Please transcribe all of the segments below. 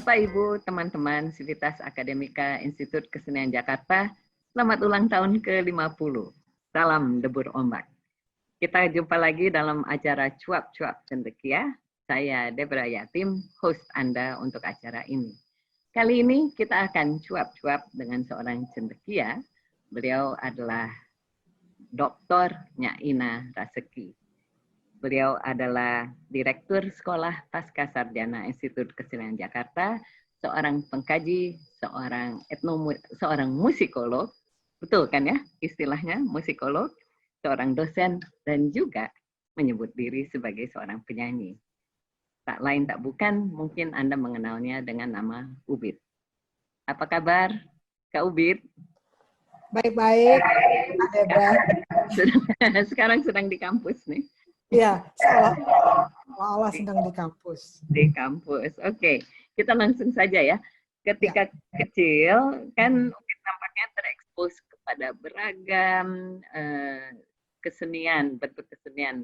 Bapak, Ibu, teman-teman Sivitas Akademika Institut Kesenian Jakarta, selamat ulang tahun ke-50. Salam debur ombak. Kita jumpa lagi dalam acara Cuap-Cuap Cendekia. Saya Debra Yatim, host Anda untuk acara ini. Kali ini kita akan cuap-cuap dengan seorang cendekia. Beliau adalah Dr. Nyaina Raseki. Beliau adalah Direktur Sekolah Pascasarjana Institut Kesenian Jakarta, seorang pengkaji, seorang musikolog, betul kan ya istilahnya musikolog, seorang dosen, dan juga menyebut diri sebagai seorang penyanyi. Tak lain tak bukan, mungkin Anda mengenalnya dengan nama Ubit. Apa kabar, Kak Ubit? Baik-baik, Kak Debra. Sekarang sedang di kampus nih. Iya, seolah-olah sedang di kampus. Di kampus, oke. Kita langsung saja ya. Ketika kecil, kan Ubit nampaknya terekspos kepada beragam kesenian, bentuk kesenian,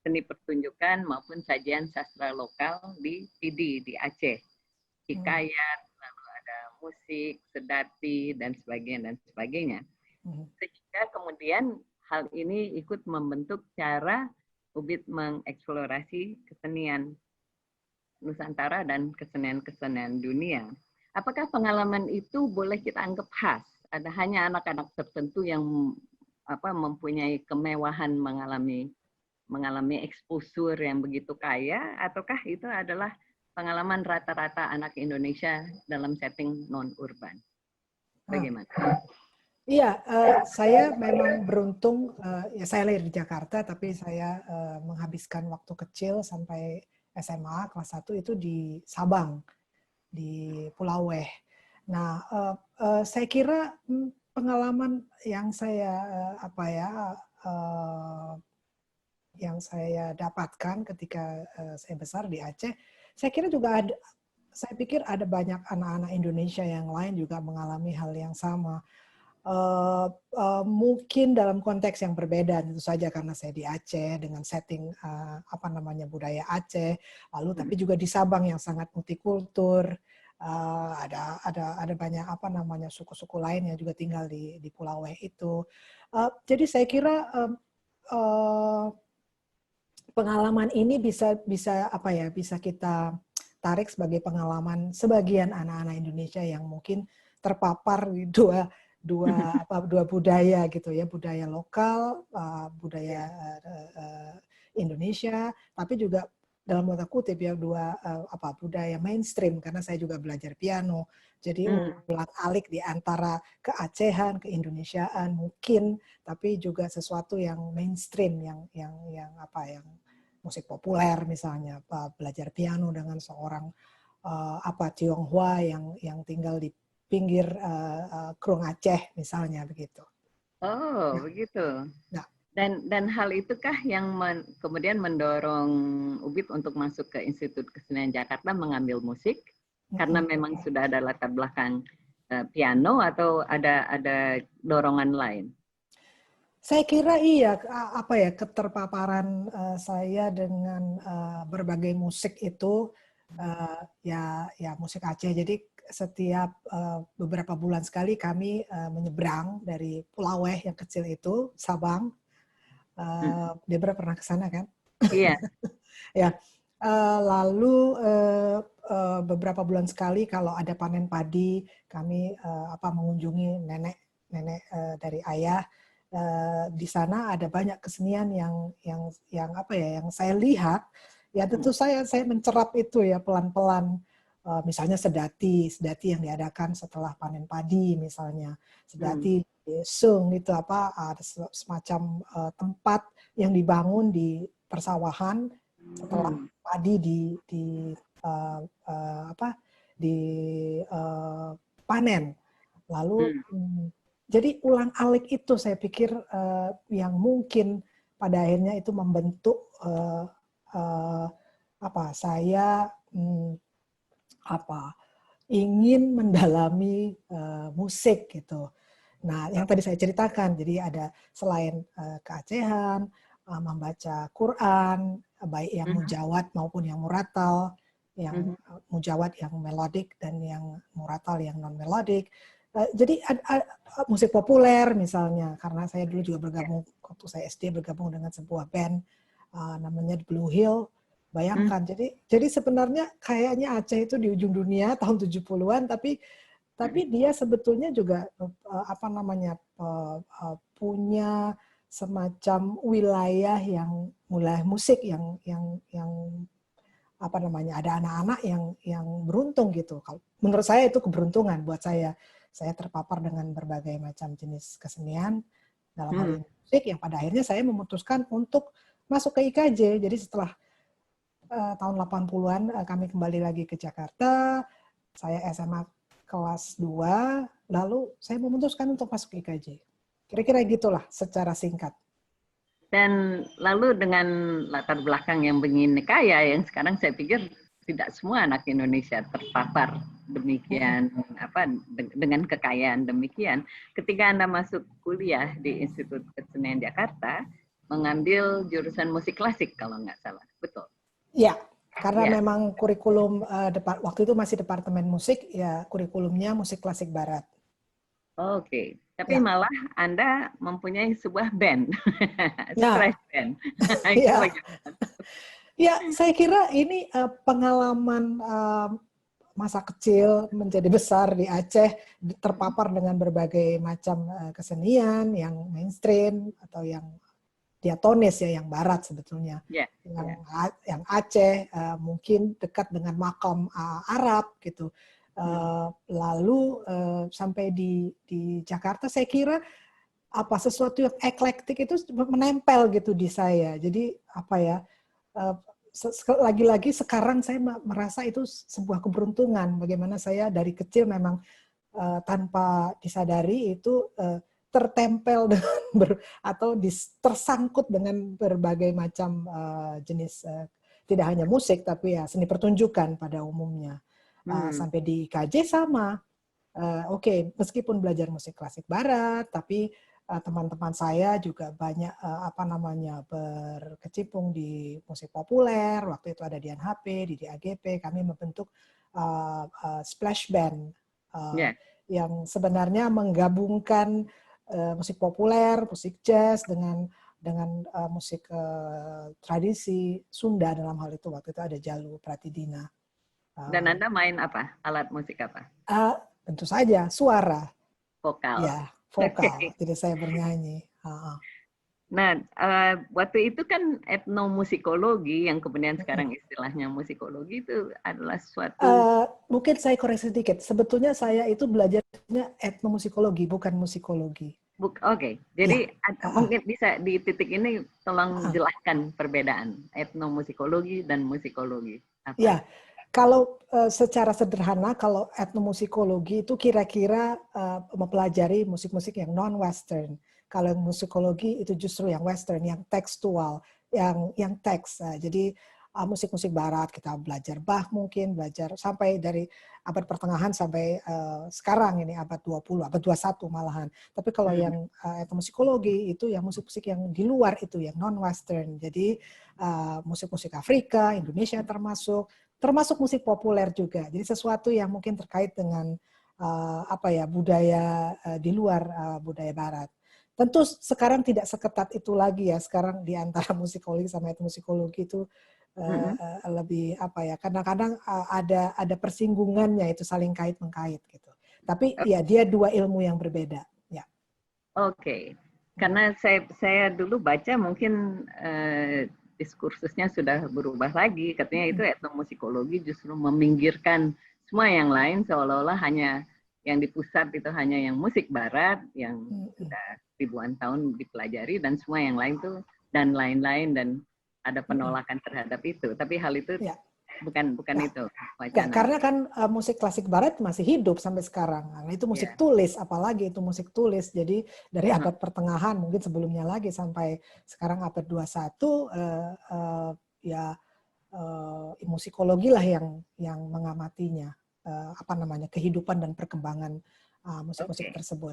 seni pertunjukan maupun sajian sastra lokal di PD, di Aceh. Hikayat, lalu ada musik, sedati, dan sebagainya. Sehingga kemudian hal ini ikut membentuk cara Ubit mengeksplorasi kesenian Nusantara dan kesenian-kesenian dunia. Apakah pengalaman itu boleh kita anggap khas? Ada hanya anak-anak tertentu yang mempunyai kemewahan mengalami eksposur yang begitu kaya, ataukah itu adalah pengalaman rata-rata anak Indonesia dalam setting non-urban? Bagaimana? Iya, saya memang beruntung, ya saya lahir di Jakarta, tapi saya menghabiskan waktu kecil sampai SMA kelas 1 itu di Sabang, di Pulau Weh. Nah, saya kira pengalaman yang saya dapatkan ketika saya besar di Aceh, saya kira juga saya pikir ada banyak anak-anak Indonesia yang lain juga mengalami hal yang sama. Mungkin dalam konteks yang berbeda tentu saja karena saya di Aceh dengan setting budaya Aceh, lalu tapi juga di Sabang yang sangat multikultur, ada banyak suku-suku lain yang juga tinggal di Pulau Weh itu. Jadi saya kira pengalaman ini bisa kita tarik sebagai pengalaman sebagian anak-anak Indonesia yang mungkin terpapar di dua budaya gitu ya, budaya lokal, budaya Indonesia, tapi juga dalam tanda kutip ya budaya mainstream, karena saya juga belajar piano, jadi ulang-alik di antara keacehan, keindonesiaan mungkin, tapi juga sesuatu yang mainstream, yang musik populer misalnya, belajar piano dengan seorang Tionghoa yang tinggal di pinggir Krung Aceh misalnya begitu. Oh, begitu. Nah. Dan hal itukah yang kemudian mendorong Ubit untuk masuk ke Institut Kesenian Jakarta mengambil musik? Karena memang sudah ada latar belakang piano, atau ada dorongan lain? Saya kira iya, keterpaparan saya dengan berbagai musik itu ya musik Aceh. Jadi setiap beberapa bulan sekali kami menyeberang dari Pulau Weh yang kecil itu, Sabang. Debra pernah ke sana kan? Iya. Ya. Lalu beberapa bulan sekali kalau ada panen padi, kami mengunjungi nenek dari ayah. Di sana ada banyak kesenian yang saya lihat. Ya tentu saya mencerap itu ya pelan-pelan. Misalnya sedati yang diadakan setelah panen padi misalnya. Sedati Sung itu ada semacam tempat yang dibangun di persawahan setelah padi panen. Lalu jadi ulang-alik itu saya pikir yang mungkin pada akhirnya itu membentuk saya ingin mendalami musik gitu. Nah, yang tadi saya ceritakan, jadi ada selain keacehan, membaca Quran, baik yang mujawad maupun yang muratal, yang mujawad yang melodik dan yang muratal yang non melodik. Jadi musik populer misalnya, karena saya dulu juga bergabung waktu saya SD bergabung dengan sebuah band namanya Blue Hill. Bayangkan, jadi sebenarnya kayaknya Aceh itu di ujung dunia tahun 70-an, tapi dia sebetulnya juga punya semacam wilayah yang mulai musik yang ada anak-anak yang beruntung gitu. Menurut saya itu keberuntungan buat saya. Saya terpapar dengan berbagai macam jenis kesenian dalam hal ini musik yang pada akhirnya saya memutuskan untuk masuk ke IKJ. Jadi setelah tahun 80-an kami kembali lagi ke Jakarta, saya SMA kelas 2, lalu saya memutuskan untuk masuk ke IKJ. Kira-kira gitulah secara singkat. Dan lalu dengan latar belakang yang begini kaya, yang sekarang saya pikir tidak semua anak Indonesia terpapar demikian dengan kekayaan demikian. Ketika Anda masuk kuliah di Institut Kesenian Jakarta, mengambil jurusan musik klasik kalau nggak salah, betul? Ya, karena memang kurikulum waktu itu masih departemen musik, ya kurikulumnya musik klasik barat. Oke, tapi malah Anda mempunyai sebuah band, thrash band. Ya, saya kira ini pengalaman masa kecil menjadi besar di Aceh, terpapar dengan berbagai macam kesenian yang mainstream atau yang diatonis ya, yang barat sebetulnya. Yang Aceh mungkin dekat dengan makam Arab gitu. Lalu sampai di Jakarta saya kira sesuatu yang eklektik itu menempel gitu di saya. Jadi lagi-lagi sekarang saya merasa itu sebuah keberuntungan bagaimana saya dari kecil memang tanpa disadari itu tertempel dengan atau tersangkut dengan berbagai macam jenis tidak hanya musik tapi ya seni pertunjukan pada umumnya. Sampai di IKJ sama. Meskipun belajar musik klasik barat, tapi teman-teman saya juga banyak berkecimpung di musik populer. Waktu itu ada di NHP, di DAGP, kami membentuk splash band yang sebenarnya menggabungkan musik populer, musik jazz dengan musik tradisi Sunda dalam hal itu. Waktu itu ada Jalu Pratidina. Dan Anda main apa? Alat musik apa? Tentu saja suara. Vokal. Ya, vokal. Jadi saya bernyanyi. Nah, waktu itu kan etnomusikologi yang kemudian sekarang istilahnya musikologi itu adalah suatu... mungkin saya koreksi sedikit. Sebetulnya saya itu belajarnya etnomusikologi, bukan musikologi. Oke, jadi mungkin bisa di titik ini tolong jelaskan perbedaan etnomusikologi dan musikologi. Ya, kalau secara sederhana, kalau etnomusikologi itu kira-kira mempelajari musik-musik yang non-Western. Kalau yang musikologi itu justru yang Western, yang tekstual, yang teks. Jadi musik-musik Barat kita belajar Bach mungkin, belajar sampai dari abad pertengahan sampai sekarang ini abad 20, abad 21 malahan. Tapi kalau yang etnomusikologi itu yang musik-musik yang di luar itu, yang non-Western. Jadi musik-musik Afrika, Indonesia termasuk musik populer juga. Jadi sesuatu yang mungkin terkait dengan budaya di luar budaya Barat. Tentu sekarang tidak seketat itu lagi ya. Sekarang di antara musikologi sama etnomusikologi itu lebih kadang-kadang ada persinggungannya, itu saling kait mengkait gitu. Tapi ya dia dua ilmu yang berbeda. Ya. Oke. Karena saya dulu baca mungkin diskursusnya sudah berubah lagi. Katanya itu etnomusikologi justru meminggirkan semua yang lain, seolah-olah hanya yang di pusat itu hanya yang musik Barat yang sudah ribuan tahun dipelajari, dan semua yang lain tuh dan lain-lain, dan ada penolakan terhadap itu. Tapi hal itu bukan itu wacana. Karena kan musik klasik Barat masih hidup sampai sekarang. Nah, itu musik tulis, apalagi itu musik tulis. Jadi dari abad pertengahan mungkin sebelumnya lagi sampai sekarang abad 21 musikologi lah yang mengamatinya. Kehidupan dan perkembangan musik-musik tersebut.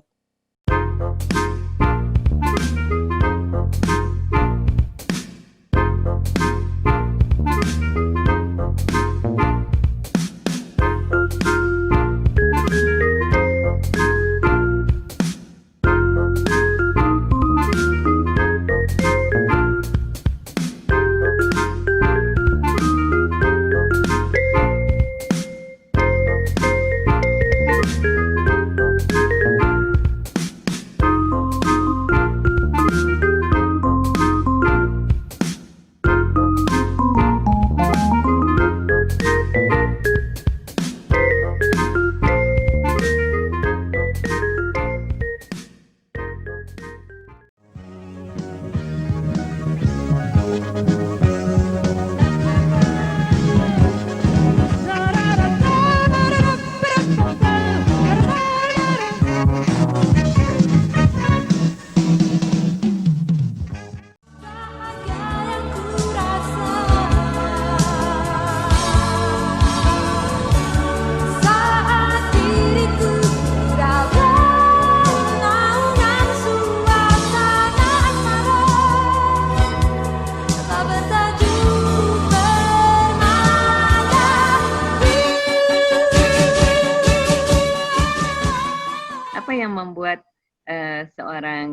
seorang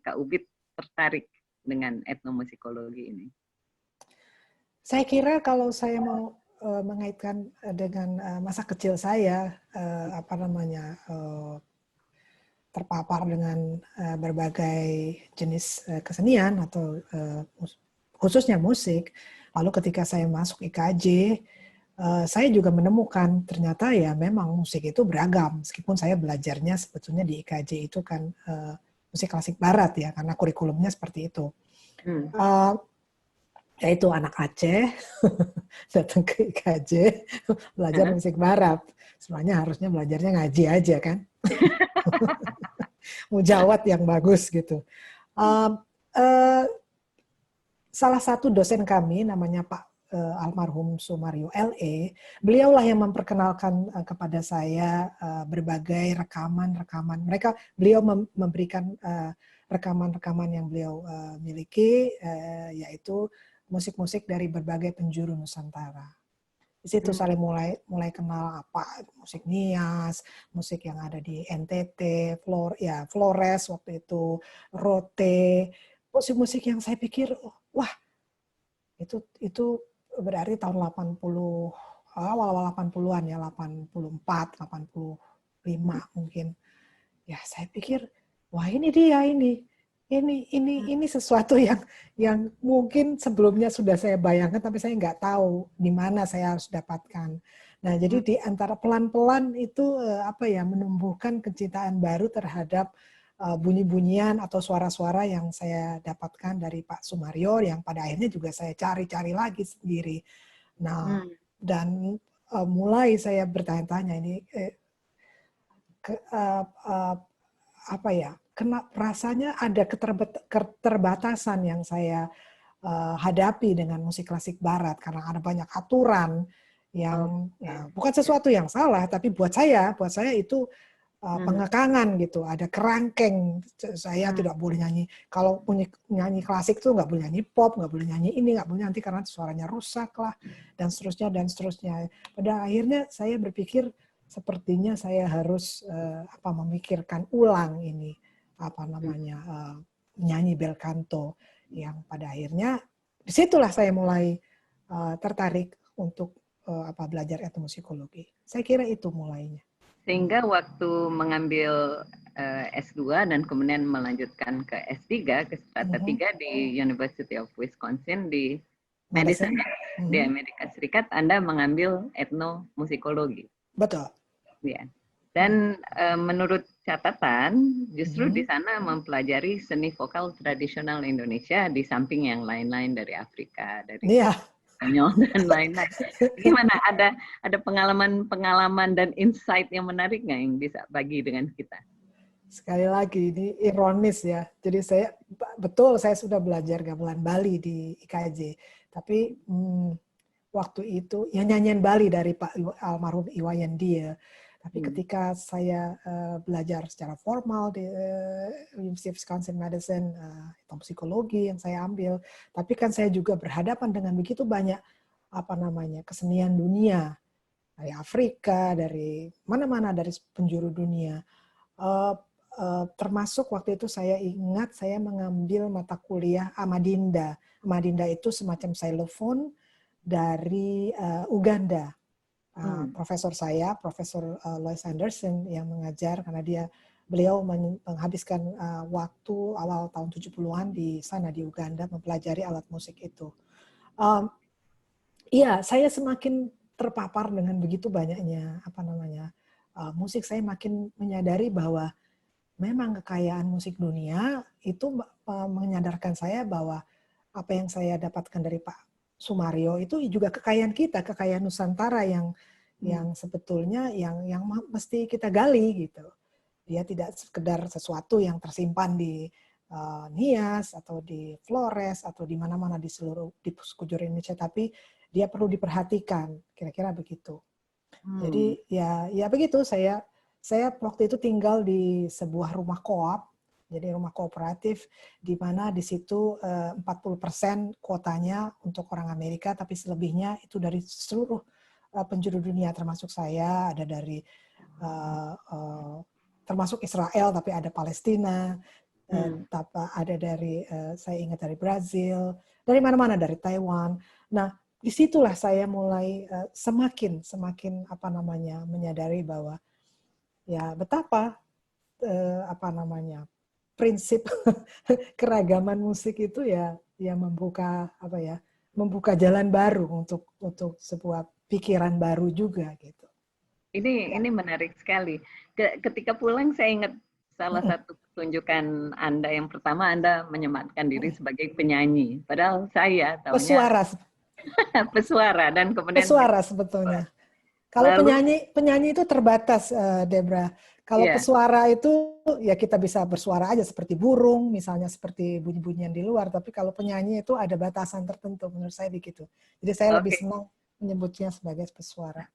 Kak Ubit tertarik dengan etnomusikologi ini? Saya kira kalau saya mau mengaitkan dengan masa kecil saya, terpapar dengan berbagai jenis kesenian atau khususnya musik. Lalu ketika saya masuk IKJ, saya juga menemukan ternyata ya memang musik itu beragam. Meskipun saya belajarnya sebetulnya di IKJ itu kan musik klasik barat ya, karena kurikulumnya seperti itu. Yaitu anak Aceh datang ke IKJ belajar musik barat. Sebenarnya harusnya belajarnya ngaji aja kan. Mujawad yang bagus gitu. Salah satu dosen kami namanya Pak almarhum Sumario LE, beliaulah yang memperkenalkan kepada saya berbagai rekaman-rekaman. Beliau memberikan rekaman-rekaman yang beliau miliki, yaitu musik-musik dari berbagai penjuru Nusantara. Di situ saya mulai kenal apa musik Nias, musik yang ada di NTT, Flores waktu itu, Rote, musik-musik yang saya pikir wah itu berarti tahun 80 awal 80-an ya, 84, 85 mungkin. Ya saya pikir wah ini dia ini sesuatu yang mungkin sebelumnya sudah saya bayangkan tapi saya nggak tahu di mana saya harus dapatkan. Nah, jadi di antara pelan-pelan itu menumbuhkan kecintaan baru terhadap bunyi-bunyian atau suara-suara yang saya dapatkan dari Pak Sumario yang pada akhirnya juga saya cari-cari lagi sendiri. Nah, dan mulai saya bertanya-tanya ini rasanya ada keterbatasan yang saya hadapi dengan musik klasik barat karena ada banyak aturan yang bukan sesuatu yang salah, tapi buat saya itu pengekangan gitu. Ada kerangkeng, saya tidak boleh nyanyi. Kalau punya nyanyi klasik tuh nggak boleh nyanyi pop, nggak boleh nyanyi ini, nggak boleh nanti karena suaranya rusak lah dan seterusnya dan seterusnya. Pada akhirnya saya berpikir sepertinya saya harus memikirkan ulang ini nyanyi bel canto yang pada akhirnya disitulah saya mulai tertarik untuk belajar etnomusikologi. Saya kira itu mulainya. Sehingga waktu mengambil S2 dan kemudian melanjutkan ke S3, ke strata 3 di University of Wisconsin di Madison, di Amerika Serikat, Anda mengambil etnomusikologi. Betul. Ya. Dan menurut catatan, justru di sana mempelajari seni vokal tradisional Indonesia di samping yang lain-lain dari Afrika, dari Spanyol dan lain-lain. Gimana? Ada pengalaman dan insight yang menarik nggak yang bisa bagi dengan kita? Sekali lagi ini ironis ya. Jadi saya sudah belajar gamelan Bali di IKJ, tapi waktu itu ya nyanyian Bali dari Pak almarhum Iwayan Dia. Tapi ketika saya belajar secara formal di University of Wisconsin Madison, psikologi yang saya ambil, tapi kan saya juga berhadapan dengan begitu banyak kesenian dunia dari Afrika, dari mana-mana dari penjuru dunia. Termasuk waktu itu saya ingat saya mengambil mata kuliah Amadinda. Amadinda itu semacam xylophone dari Uganda. Profesor Lois Anderson yang mengajar karena beliau menghabiskan waktu awal tahun 70-an di sana di Uganda mempelajari alat musik itu. Iya, saya semakin terpapar dengan begitu banyaknya musik, saya makin menyadari bahwa memang kekayaan musik dunia itu menyadarkan saya bahwa apa yang saya dapatkan dari Pak Sumario itu juga kekayaan kita, kekayaan Nusantara yang sebetulnya yang mesti kita gali gitu. Dia tidak sekedar sesuatu yang tersimpan di Nias atau di Flores atau di mana-mana di sekujur Indonesia, tapi dia perlu diperhatikan, kira-kira begitu. Jadi ya begitu, saya waktu itu tinggal di sebuah rumah koop, jadi rumah kooperatif, di mana di situ 40% kuotanya untuk orang Amerika, tapi selebihnya itu dari seluruh penjuru dunia, termasuk saya, ada dari termasuk Israel, tapi ada Palestina, ada dari saya ingat dari Brazil, dari mana-mana, dari Taiwan. Nah, disitulah saya mulai semakin apa namanya menyadari bahwa ya betapa apa namanya prinsip keragaman musik itu ya membuka apa ya, membuka jalan baru untuk sebuah pikiran baru juga gitu. Ini menarik sekali. Ketika pulang saya ingat salah satu pertunjukan Anda yang pertama, Anda menyematkan diri sebagai penyanyi. Padahal saya tahunya pesuara dan kemudian pesuara sebetulnya. Kalau penyanyi itu terbatas, Debra. Kalau pesuara itu ya kita bisa bersuara aja seperti burung, misalnya seperti bunyi-bunyian di luar. Tapi kalau penyanyi itu ada batasan tertentu, menurut saya begitu. Jadi saya lebih senang menyebutnya sebagai pesuara.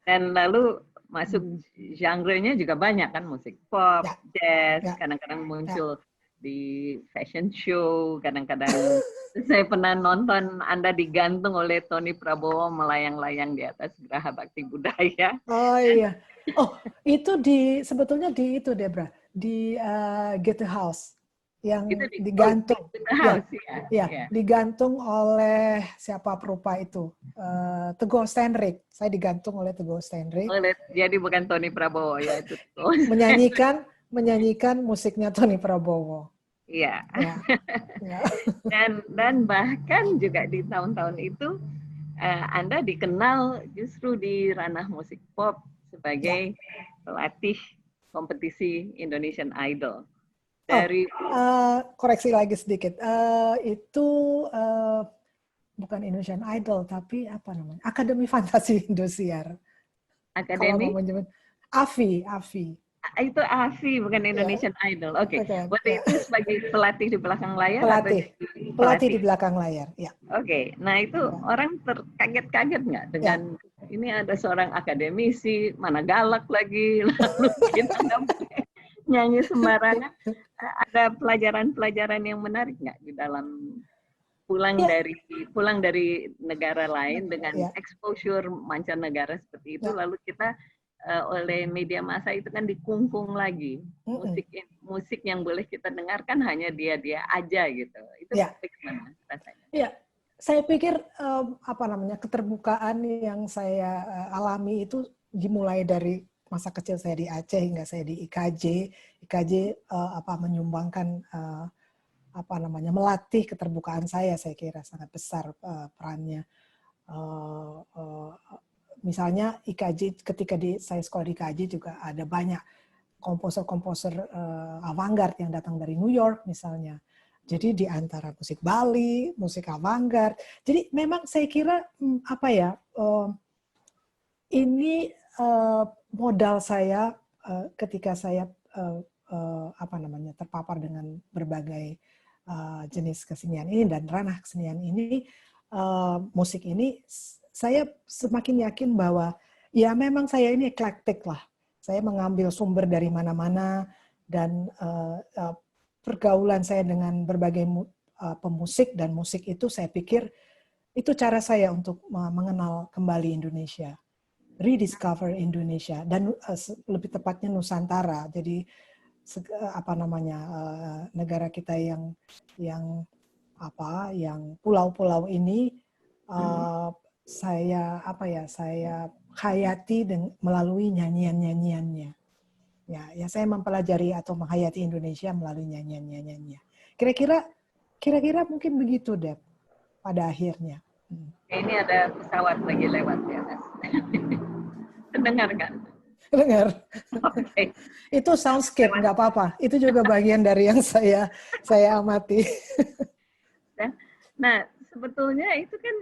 Dan lalu masuk genre-nya juga banyak kan, musik pop, jazz, kadang-kadang muncul di fashion show, kadang-kadang saya pernah nonton Anda digantung oleh Tony Prabowo melayang-layang di atas Geraha Bakti Budaya. Oh iya. Oh, itu sebetulnya di itu, Debra, di Goethe House yang digantung. Digantung oleh siapa perupa itu? Teguh Steenrijk. Saya digantung oleh Teguh Steenrijk. Jadi bukan Tony Prabowo ya itu. menyanyikan musiknya Tony Prabowo. Iya. Dan bahkan juga di tahun-tahun itu Anda dikenal justru di ranah musik pop sebagai pelatih kompetisi Indonesian Idol. Koreksi lagi sedikit. Itu bukan Indonesian Idol, tapi apa namanya? Akademi Fantasi Indosiar. Akademi? AFI. Itu AFI, bukan Indonesian Idol. Oke. Waktu itu sebagai pelatih di belakang layar? Pelatih di belakang layar, ya. Oke. Nah itu orang terkaget-kaget nggak dengan ini ada seorang akademisi, mana galak lagi, lalu kita nyanyi sembarangan. Ada pelajaran-pelajaran yang menarik nggak di dalam pulang dari negara lain dengan exposure mancanegara seperti itu, lalu kita oleh media massa itu kan dikungkung lagi. Musik yang boleh kita dengarkan hanya dia aja gitu. Itu bagaimana rasanya? Iya, saya pikir apa namanya keterbukaan yang saya alami itu dimulai dari masa kecil saya di Aceh hingga saya di IKJ. IKJ menyumbangkan apa namanya melatih keterbukaan saya kira sangat besar perannya. Misalnya IKJ, ketika saya sekolah di IKJ juga ada banyak komposer-komposer avant-garde yang datang dari New York misalnya. Jadi di antara musik Bali, musik avant-garde. Jadi memang saya kira ini modal saya ketika saya terpapar dengan berbagai jenis kesenian ini dan ranah kesenian ini, musik ini, saya semakin yakin bahwa ya memang saya ini eklektik lah. Saya mengambil sumber dari mana-mana dan pergaulan saya dengan berbagai pemusik dan musik itu saya pikir itu cara saya untuk mengenal kembali Indonesia, rediscover Indonesia dan lebih tepatnya Nusantara. Jadi negara kita yang pulau-pulau ini saya hayati melalui nyanyian-nyanyiannya. Ya saya mempelajari atau menghayati Indonesia melalui nyanyian-nyanyiannya. Kira-kira mungkin begitu, Deb, pada akhirnya. Ini ada pesawat lagi lewat ya, Mas. Dengar kan? Dengar. Okay. Itu soundscape, nggak apa-apa. Itu juga bagian dari yang saya amati. Nah, sebetulnya itu kan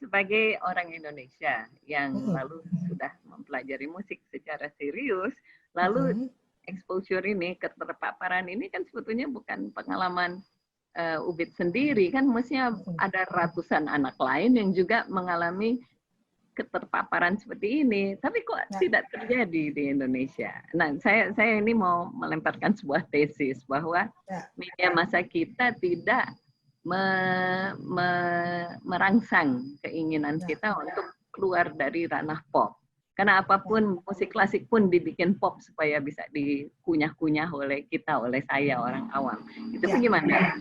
sebagai orang Indonesia yang lalu sudah mempelajari musik secara serius, lalu exposure ini, keterpaparan ini kan sebetulnya bukan pengalaman Ubid sendiri, kan mestinya ada ratusan anak lain yang juga mengalami keterpaparan seperti ini, tapi kok tidak terjadi di Indonesia. Nah, saya ini mau melemparkan sebuah tesis bahwa media massa kita tidak merangsang keinginan kita untuk keluar dari ranah pop. Karena apapun, musik klasik pun dibikin pop supaya bisa dikunyah-kunyah oleh kita, oleh saya, orang awam. Itu bagaimana?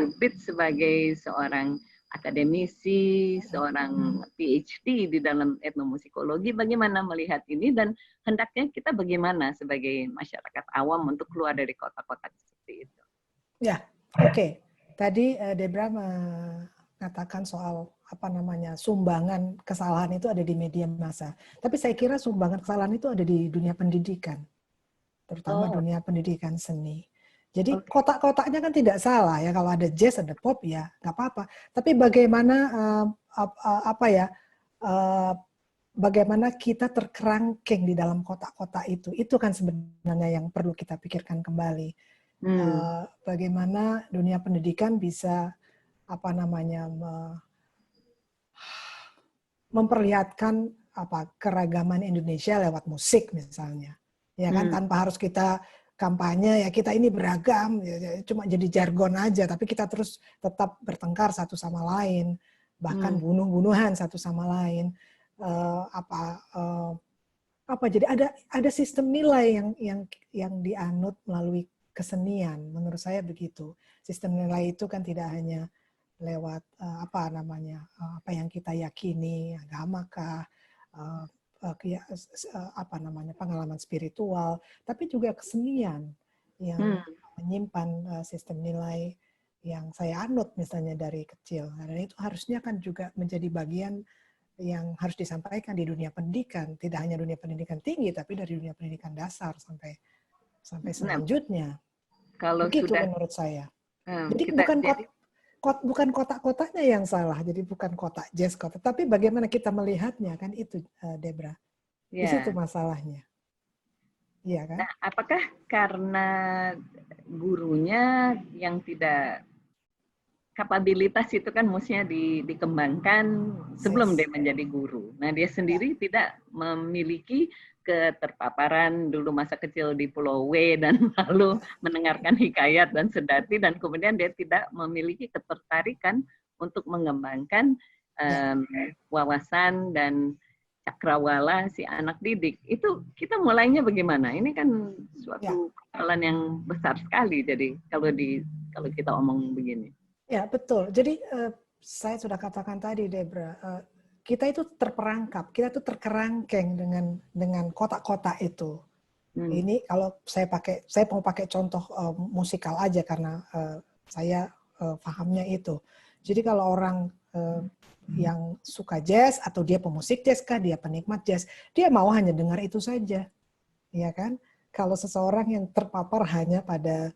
Bu Pit sebagai seorang akademisi, seorang PhD di dalam etnomusikologi, bagaimana melihat ini dan hendaknya kita bagaimana sebagai masyarakat awam untuk keluar dari kotak-kotak seperti itu? Ya, oke. Tadi Debra mengatakan soal sumbangan kesalahan itu ada di media massa. Tapi saya kira sumbangan kesalahan itu ada di dunia pendidikan, terutama dunia pendidikan seni. Jadi kotak-kotaknya kan tidak salah ya, kalau ada jazz ada pop ya nggak apa-apa. Tapi bagaimana bagaimana kita terkerangkeng di dalam kotak-kotak itu kan sebenarnya yang perlu kita pikirkan kembali. Bagaimana dunia pendidikan bisa memperlihatkan keragaman Indonesia lewat musik misalnya, ya kan, tanpa harus kita kampanye ya kita ini beragam, ya, cuma jadi jargon aja, tapi kita terus tetap bertengkar satu sama lain, bahkan bunuh-bunuhan satu sama lain. Jadi ada sistem nilai yang dianut melalui kesenian, menurut saya begitu. Sistem nilai itu kan tidak hanya lewat apa yang kita yakini, agamakah, pengalaman spiritual, tapi juga kesenian yang menyimpan sistem nilai yang saya anut misalnya dari kecil. Dan itu harusnya kan juga menjadi bagian yang harus disampaikan di dunia pendidikan, tidak hanya dunia pendidikan tinggi, tapi dari dunia pendidikan dasar sampai selanjutnya. Kalau begitu sudah, menurut saya. Jadi bukan kotak-kotaknya yang salah, jadi bukan kotak jazz kotak, tapi bagaimana kita melihatnya kan itu, Debra. Di situ masalahnya. Iya kan? Nah, apakah karena gurunya yang tidak kapabilitas itu kan mestinya dikembangkan sebelum dia menjadi guru. Nah, dia sendiri tidak memiliki keterpaparan dulu masa kecil di Pulau W dan lalu mendengarkan hikayat dan sedati, dan kemudian dia tidak memiliki ketertarikan untuk mengembangkan wawasan dan cakrawala si anak didik. Itu kita mulainya bagaimana? Ini kan suatu persoalan yang besar sekali. Jadi kalau kita omong begini. Ya, betul. Jadi saya sudah katakan tadi, Debra, kita itu terperangkap, kita itu terkerangkeng dengan kotak-kotak itu. Ini kalau saya mau pakai contoh musikal aja karena saya pahamnya itu. Jadi kalau orang yang suka jazz atau dia pemusik jazz kah, dia penikmat jazz, dia mau hanya dengar itu saja, ya kan? Kalau seseorang yang terpapar hanya pada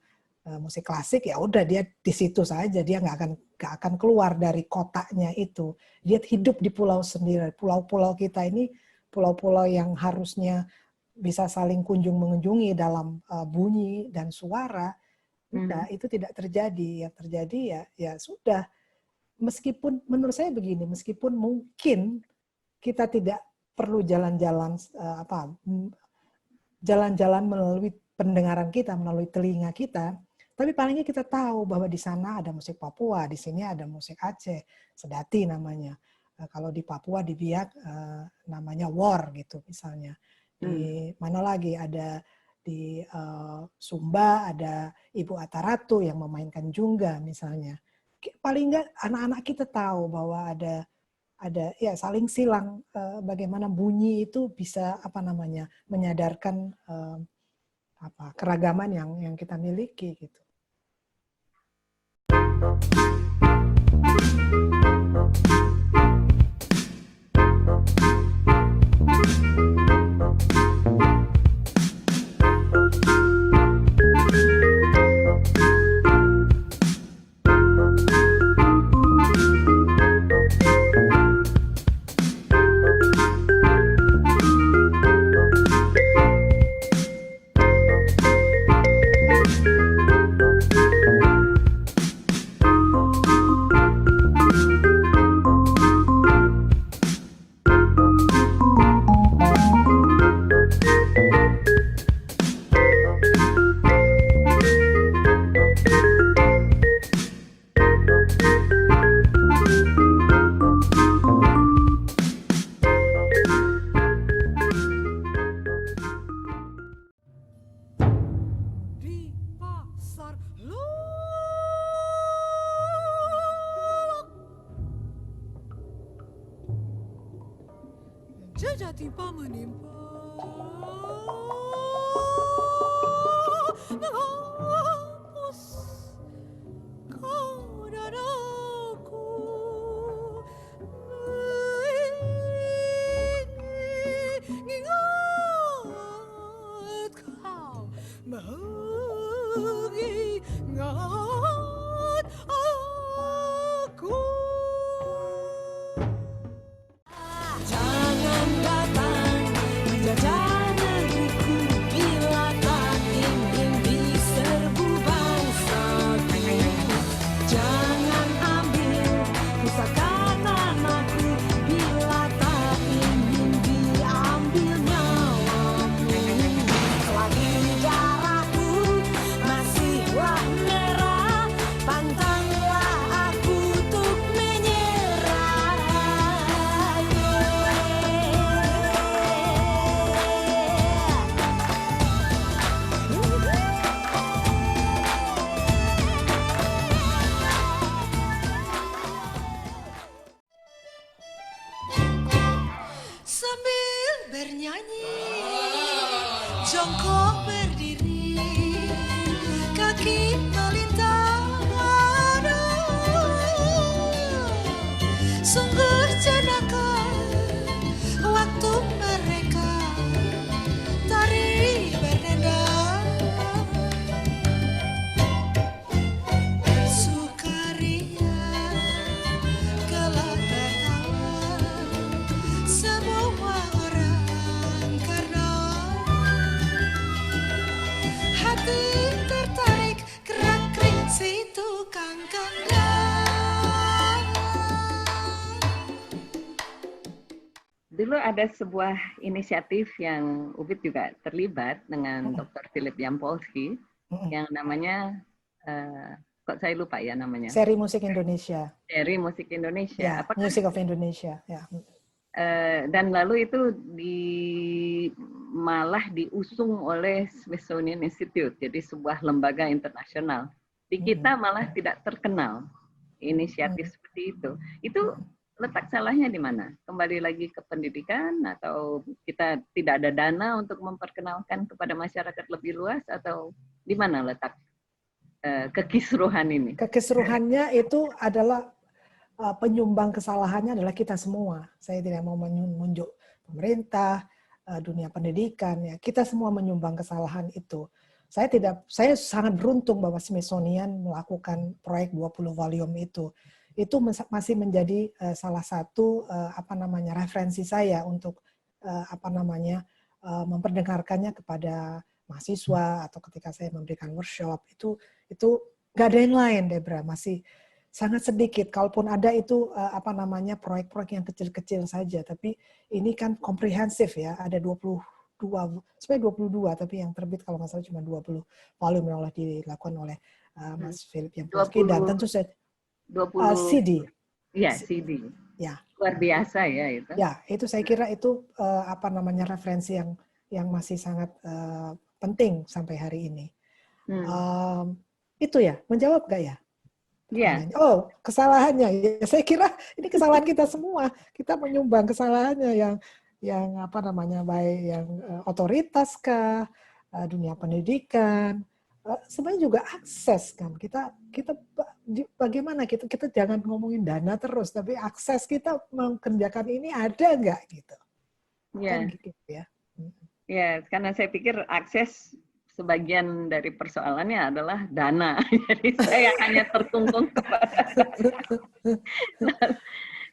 musik klasik, ya udah dia di situ saja, dia nggak akan keluar dari kotaknya itu. Dia hidup di pulau sendiri. Pulau-pulau kita ini pulau-pulau yang harusnya bisa saling kunjung mengunjungi dalam bunyi dan suara. Itu tidak terjadi. Yang terjadi ya sudah. Meskipun menurut saya begini, meskipun mungkin kita tidak perlu jalan-jalan melalui pendengaran kita, melalui telinga kita, tapi palingnya kita tahu bahwa di sana ada musik Papua, di sini ada musik Aceh, sedati namanya. Kalau di Papua, di Biak, namanya war gitu misalnya. Di mana lagi ada di Sumba, ada Ibu Ataratu yang memainkan jungga misalnya. Paling enggak anak-anak kita tahu bahwa ada ya saling silang bagaimana bunyi itu bisa menyadarkan keragaman yang kita miliki gitu. sejatiba menimpa menghapus kau dan aku mengingat kau mengingat aku. Jangan datang menjajah negeriku bila tak ingin diserbu bangsaku. Jangan ambil pusaka namaku bila tak ingin diambil nyawamu. Selagi darahku masihlah merah, pantanglah aku untuk menyerah. Sambil bernyanyi, jongkok berdiri, kaki melintang. Sungguh jenaka waktu mereka tari berdendang, bersukaria, kelak tertawa semua orang karena hati tertarik kerak-kerik si tukang kandang. Dulu ada sebuah inisiatif yang Ubit juga terlibat dengan Dr. Philip Jampolsky yang namanya, kok saya lupa ya namanya, Seri Musik Indonesia. Seri Musik Indonesia. Ya, Apakah, Music of Indonesia. Ya. dan lalu itu malah diusung oleh Smithsonian Institute, jadi sebuah lembaga internasional. Di kita malah tidak terkenal inisiatif seperti itu. Itu letak salahnya di mana? Kembali lagi ke pendidikan, atau kita tidak ada dana untuk memperkenalkan kepada masyarakat lebih luas, atau di mana letak kekisruhan ini? Kekisruhannya itu adalah penyumbang kesalahannya adalah kita semua. Saya tidak mau menunjuk pemerintah, dunia pendidikan, ya kita semua menyumbang kesalahan itu. Saya sangat beruntung bahwa Smithsonian melakukan proyek 20 volume itu. Itu masih menjadi salah satu referensi saya untuk memperdengarkannya kepada mahasiswa, atau ketika saya memberikan workshop itu nggak ada yang lain, Debra, masih sangat sedikit. Kalaupun ada itu proyek-proyek yang kecil-kecil saja, tapi ini kan komprehensif ya, ada 22, tapi yang terbit kalau nggak salah cuma 20 volume yang dilakukan oleh Mas Philip Jampolsky, dan tentu saja 20 CD. Ya, CD. Ya. Luar biasa ya itu. Ya, itu saya kira itu referensi yang masih sangat penting sampai hari ini. Itu ya, menjawab nggak ya? Iya. Oh, kesalahannya. Ya, saya kira ini kesalahan kita semua. Kita menyumbang kesalahannya yang baik yang otoritas kah, dunia pendidikan. Sebenarnya juga akses kan. Kita bagaimana kita jangan ngomongin dana terus, tapi akses kita mengerjakan ini ada nggak gitu. Iya. Kan gitu ya. Ya, karena saya pikir akses sebagian dari persoalannya adalah dana. Jadi saya hanya terkungkung kepada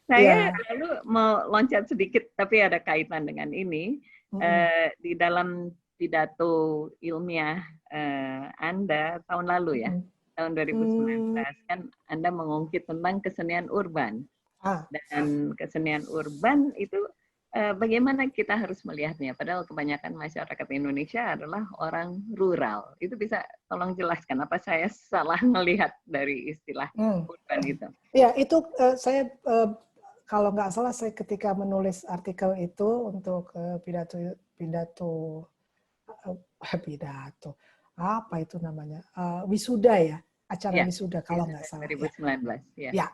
saya. Lalu mau loncat sedikit, tapi ada kaitan dengan ini. Di dalam pidato ilmiah Anda tahun lalu ya, tahun 2019, kan Anda mengungkit tentang kesenian urban. Dan kesenian urban itu bagaimana kita harus melihatnya? Padahal kebanyakan masyarakat Indonesia adalah orang rural. Itu bisa tolong jelaskan, apa saya salah melihat dari istilah urban itu? Ya, itu saya kalau nggak salah saya ketika menulis artikel itu untuk pidato apa itu namanya, wisuda ya, acara wisuda kalau nggak salah. 2019 ya. Ya.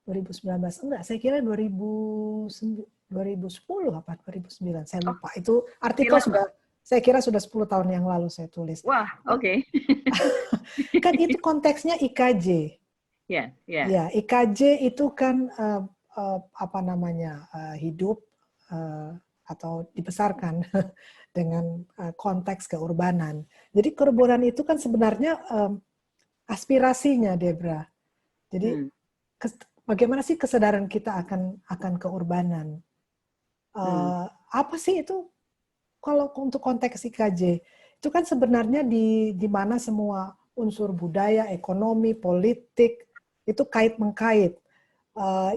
2019 enggak, saya kira 2009 2010 apa 2009, saya Oh, lupa. Itu lebih artikel lama. sudah, saya kira sudah 10 tahun yang lalu saya tulis. Wah, oke. Kan itu konteksnya IKJ. Ya, ya. Ya, IKJ itu kan apa namanya, hidup atau dibesarkan dengan konteks keurbanan. Jadi keurbanan itu kan sebenarnya aspirasinya, Debra. Jadi Hmm, bagaimana sih kesadaran kita akan keurbanan? hmm, Apa sih itu kalau untuk konteks IKJ? Itu kan sebenarnya di mana semua unsur budaya, ekonomi, politik itu kait-mengkait.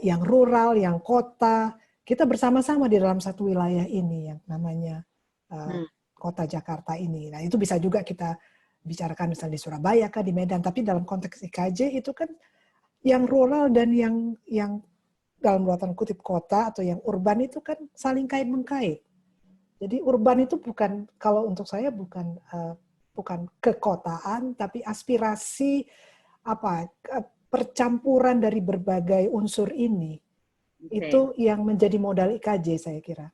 Yang rural, yang kota, kita bersama-sama di dalam satu wilayah ini yang namanya hmm. kota Jakarta ini. Nah, itu bisa juga kita bicarakan misalnya di Surabaya kah, di Medan, tapi dalam konteks IKJ itu kan yang rural dan yang dalam buatan kutip kota atau yang urban itu kan saling kait-mengkait. Jadi urban itu bukan, kalau untuk saya bukan kekotaan, tapi aspirasi apa percampuran dari berbagai unsur ini. Oke. Itu yang menjadi modal IKJ saya kira.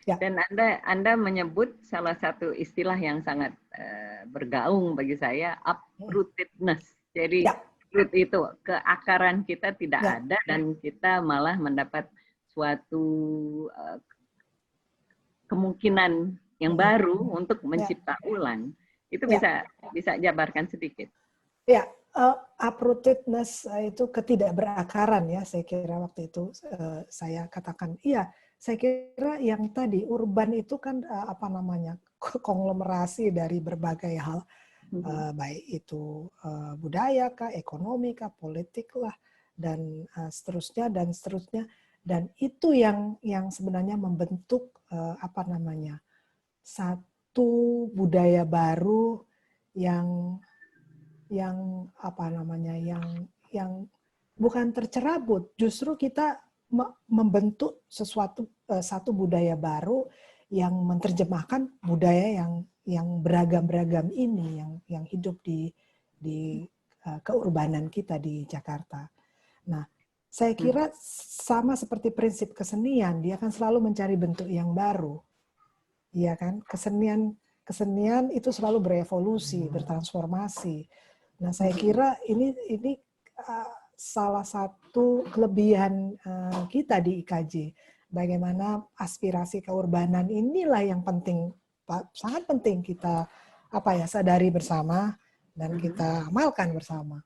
Ya. Dan Anda menyebut salah satu istilah yang sangat bergaung bagi saya, uprootedness. Jadi Ya. root itu keakaran kita tidak Ya. ada dan kita malah mendapat suatu kemungkinan yang baru untuk Ya. mencipta ulang. Itu Ya. bisa jabarkan sedikit. Ya, uprootedness itu ketidakberakaran ya, saya kira waktu itu saya katakan. Iya, saya kira yang tadi urban itu kan apa namanya, konglomerasi dari berbagai hal, baik itu budaya kah, ekonomi kah, politik lah, dan seterusnya dan seterusnya. Dan itu yang sebenarnya membentuk apa namanya, satu budaya baru yang apa namanya, yang bukan tercerabut, justru kita membentuk satu budaya baru yang menerjemahkan budaya yang beragam-beragam ini yang hidup di keurbanan kita di Jakarta. Nah, saya kira sama seperti prinsip kesenian, dia akan selalu mencari bentuk yang baru. Iya kan? Kesenian itu selalu berevolusi, bertransformasi. Nah, saya kira ini salah satu kelebihan kita di IKJ. Bagaimana aspirasi keurbanan inilah yang penting, sangat penting kita sadari bersama dan kita amalkan bersama.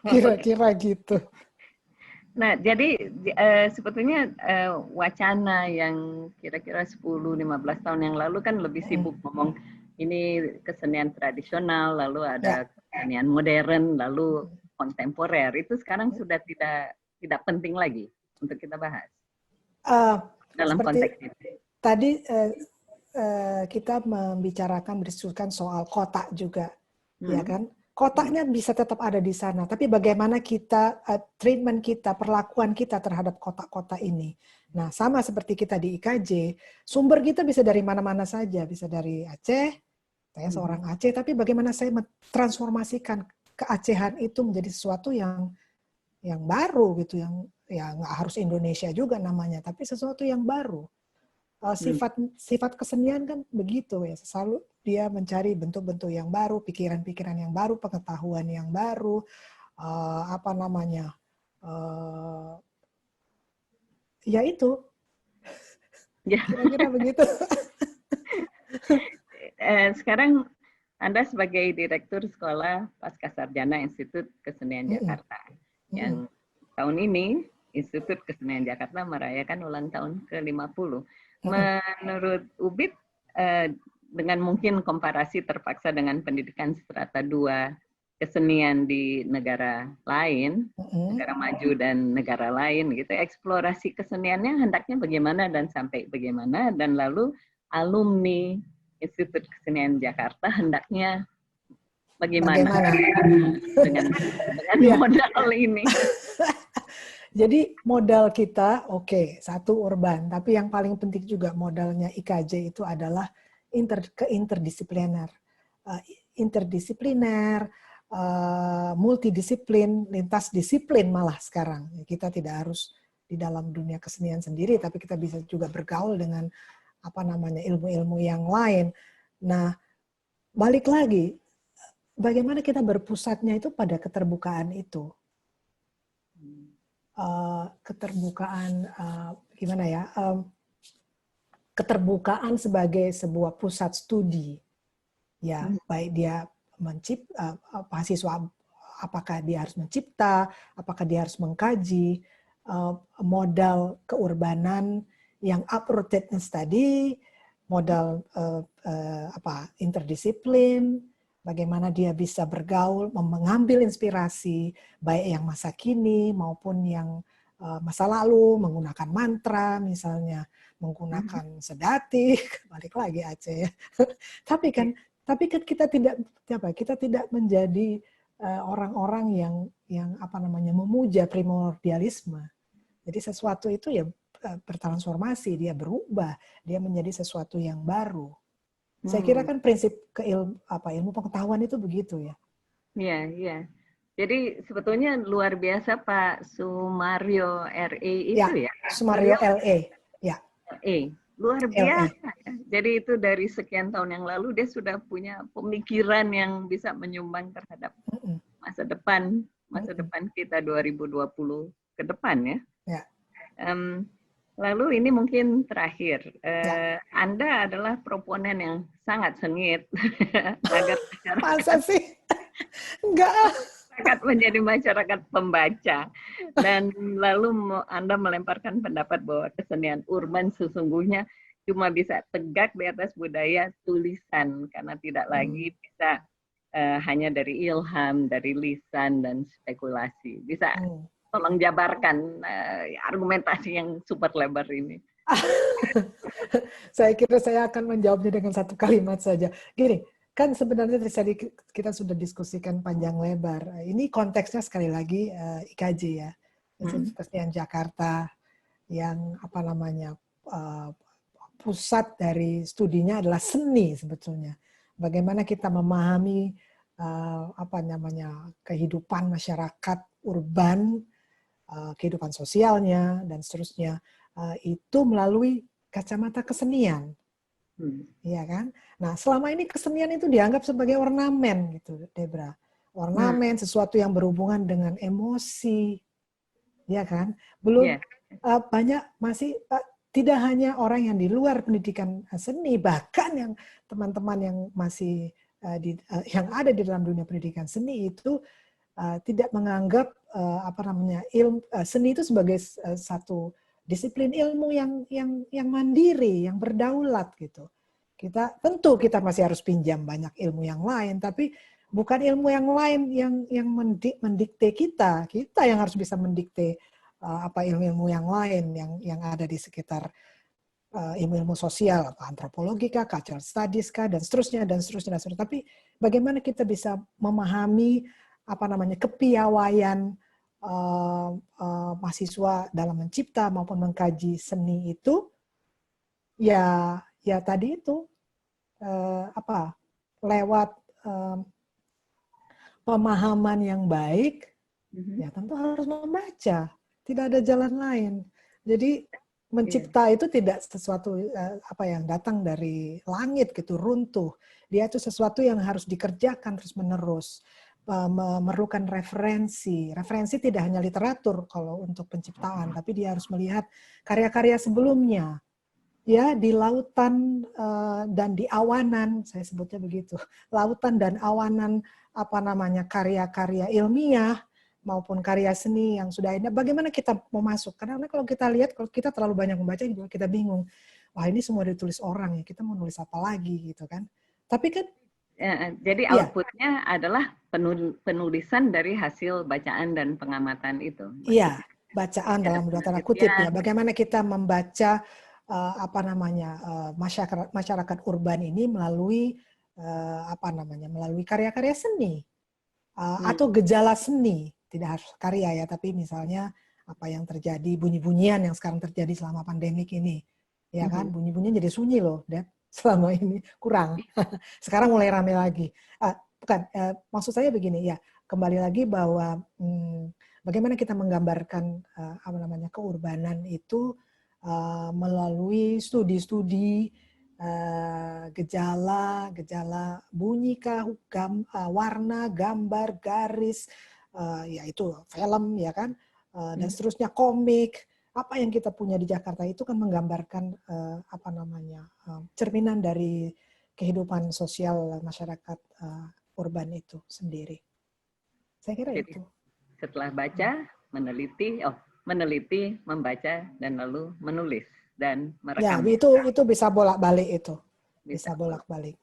Kira-kira gitu. Nah, jadi sebetulnya wacana yang kira-kira 10-15 tahun yang lalu kan lebih sibuk ngomong ini kesenian tradisional, lalu ada kesenian modern, lalu kontemporer. Itu sekarang sudah tidak penting lagi untuk kita bahas dalam Seperti konteks itu. tadi kita membicarakan, berdiskusikan soal kota juga, ya kan? Kotaknya bisa tetap ada di sana, tapi bagaimana kita, treatment kita, perlakuan kita terhadap kota-kota ini. Nah, sama seperti kita di IKJ, sumber kita bisa dari mana-mana saja, bisa dari Aceh, saya seorang Aceh, tapi bagaimana saya mentransformasikan keacehan itu menjadi sesuatu yang baru gitu, yang nggak harus Indonesia juga namanya, tapi sesuatu yang baru. Sifat kesenian kan begitu ya, selalu dia mencari bentuk-bentuk yang baru, pikiran-pikiran yang baru, pengetahuan yang baru, apa namanya, ya itu, kira-kira begitu. Sekarang Anda sebagai Direktur Sekolah Pascasarjana Institut Kesenian Jakarta, yang tahun ini Institut Kesenian Jakarta merayakan ulang tahun ke-50. Menurut Ubit, dengan mungkin komparasi terpaksa dengan pendidikan strata 2 kesenian di negara lain, negara maju dan negara lain, gitu, eksplorasi keseniannya hendaknya bagaimana dan sampai bagaimana, dan lalu alumni Institut Kesenian Jakarta hendaknya bagaimana? dengan modal ini. Jadi modal kita, satu urban, tapi yang paling penting juga modalnya IKJ itu adalah interdisipliner, multidisiplin, lintas disiplin malah sekarang. Kita tidak harus di dalam dunia kesenian sendiri, tapi kita bisa juga bergaul dengan apa namanya ilmu-ilmu yang lain. Nah, balik lagi, bagaimana kita berpusatnya itu pada keterbukaan itu. Keterbukaan gimana ya? Keterbukaan sebagai sebuah pusat studi. Ya, baik dia mahasiswa, apakah dia harus mencipta, apakah dia harus mengkaji modal keurbanan yang uprootedness tadi, modal interdisiplin, bagaimana dia bisa bergaul, mengambil inspirasi, baik yang masa kini maupun yang masa lalu, menggunakan mantra misalnya, menggunakan sedatik, balik lagi Aceh ya. Tapi kan kita tidak menjadi orang-orang yang apa namanya memuja primordialisme. Jadi sesuatu itu ya bertransformasi, dia berubah, dia menjadi sesuatu yang baru. Saya kira kan prinsip ilmu pengetahuan itu begitu ya. Iya, iya. Jadi sebetulnya luar biasa Pak Sumario RE itu ya. Sumario LE. Ya. LE. Luar biasa. Jadi itu dari sekian tahun yang lalu dia sudah punya pemikiran yang bisa menyumbang terhadap masa depan kita 2020 ke depan ya. Ya. Lalu ini mungkin terakhir, Anda adalah proponen yang sangat sengit agar masa sih enggak menjadi masyarakat pembaca, dan lalu Anda melemparkan pendapat bahwa kesenian urban sesungguhnya cuma bisa tegak di atas budaya tulisan karena tidak lagi bisa hanya dari ilham, dari lisan dan spekulasi. Bisa tolong jabarkan argumentasi yang super lebar ini. Saya kira saya akan menjawabnya dengan satu kalimat saja. Gini, kan sebenarnya tadi kita sudah diskusikan panjang lebar. Ini konteksnya sekali lagi IKJ ya, Institut Kesenian Jakarta, yang apa namanya pusat dari studinya adalah seni sebetulnya. Bagaimana kita memahami apa namanya kehidupan masyarakat urban, kehidupan sosialnya dan seterusnya, itu melalui kacamata kesenian. Iya kan? Nah, selama ini kesenian itu dianggap sebagai ornamen gitu, Debra. Ornamen, sesuatu yang berhubungan dengan emosi. Ya kan? Belum banyak masih tidak hanya orang yang di luar pendidikan seni, bahkan yang teman-teman yang masih yang ada di dalam dunia pendidikan seni itu tidak menganggap apa namanya seni itu sebagai satu disiplin ilmu yang mandiri, yang berdaulat gitu. Tentu kita masih harus pinjam banyak ilmu yang lain, tapi bukan ilmu yang lain yang mendikte kita yang harus bisa mendikte apa ilmu-ilmu yang lain yang ada di sekitar ilmu-ilmu sosial, apa antropologi kah, cultural studies kah, dan seterusnya. Tapi bagaimana kita bisa memahami apa namanya kepiawaian mahasiswa dalam mencipta maupun mengkaji seni itu ya tadi itu lewat pemahaman yang baik, ya tentu harus membaca, tidak ada jalan lain. Jadi mencipta itu tidak sesuatu apa yang datang dari langit gitu runtuh, dia itu sesuatu yang harus dikerjakan terus menerus. Memerlukan referensi tidak hanya literatur kalau untuk penciptaan, tapi dia harus melihat karya-karya sebelumnya ya, di lautan dan di awanan, saya sebutnya begitu, lautan dan awanan apa namanya karya-karya ilmiah maupun karya seni yang sudah ada. Bagaimana kita mau masuk? Karena kalau kita lihat, kalau kita terlalu banyak membaca juga kita bingung, wah ini semua ditulis orang ya, kita mau nulis apa lagi gitu kan. Tapi kan jadi outputnya adalah penulisan dari hasil bacaan dan pengamatan itu. Iya, bacaan dalam tanda kutip ya. Bagaimana kita membaca apa namanya masyarakat urban ini melalui apa namanya melalui karya-karya seni atau gejala seni, tidak harus karya ya, tapi misalnya apa yang terjadi, bunyi-bunyian yang sekarang terjadi selama pandemik ini, ya kan, bunyi-bunyian jadi sunyi loh, Deb. Selama ini kurang. Sekarang mulai ramai lagi. Bukan, maksud saya begini ya, kembali lagi bahwa bagaimana kita menggambarkan keurbanan itu melalui studi-studi gejala bunyi kah, warna, gambar, garis, yaitu film ya kan, dan seterusnya, komik. Apa yang kita punya di Jakarta itu kan menggambarkan cerminan dari kehidupan sosial masyarakat urban itu sendiri. Saya kira Jadi, itu. Setelah baca, meneliti, membaca, dan lalu menulis dan merekam. Ya, itu bisa bolak-balik itu. Bisa bolak-balik.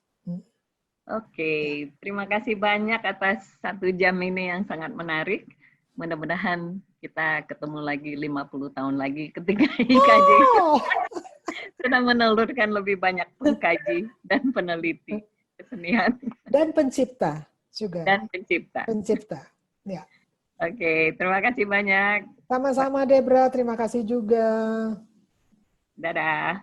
Oke, terima kasih banyak atas 1 jam ini yang sangat menarik. Mudah-mudahan kita ketemu lagi 50 tahun lagi ketika IKJ sudah menelurkan lebih banyak pengkaji dan peneliti kesenian. Dan pencipta juga. Dan pencipta. Pencipta, ya. Oke, terima kasih banyak. Sama-sama Debra, terima kasih juga. Dadah.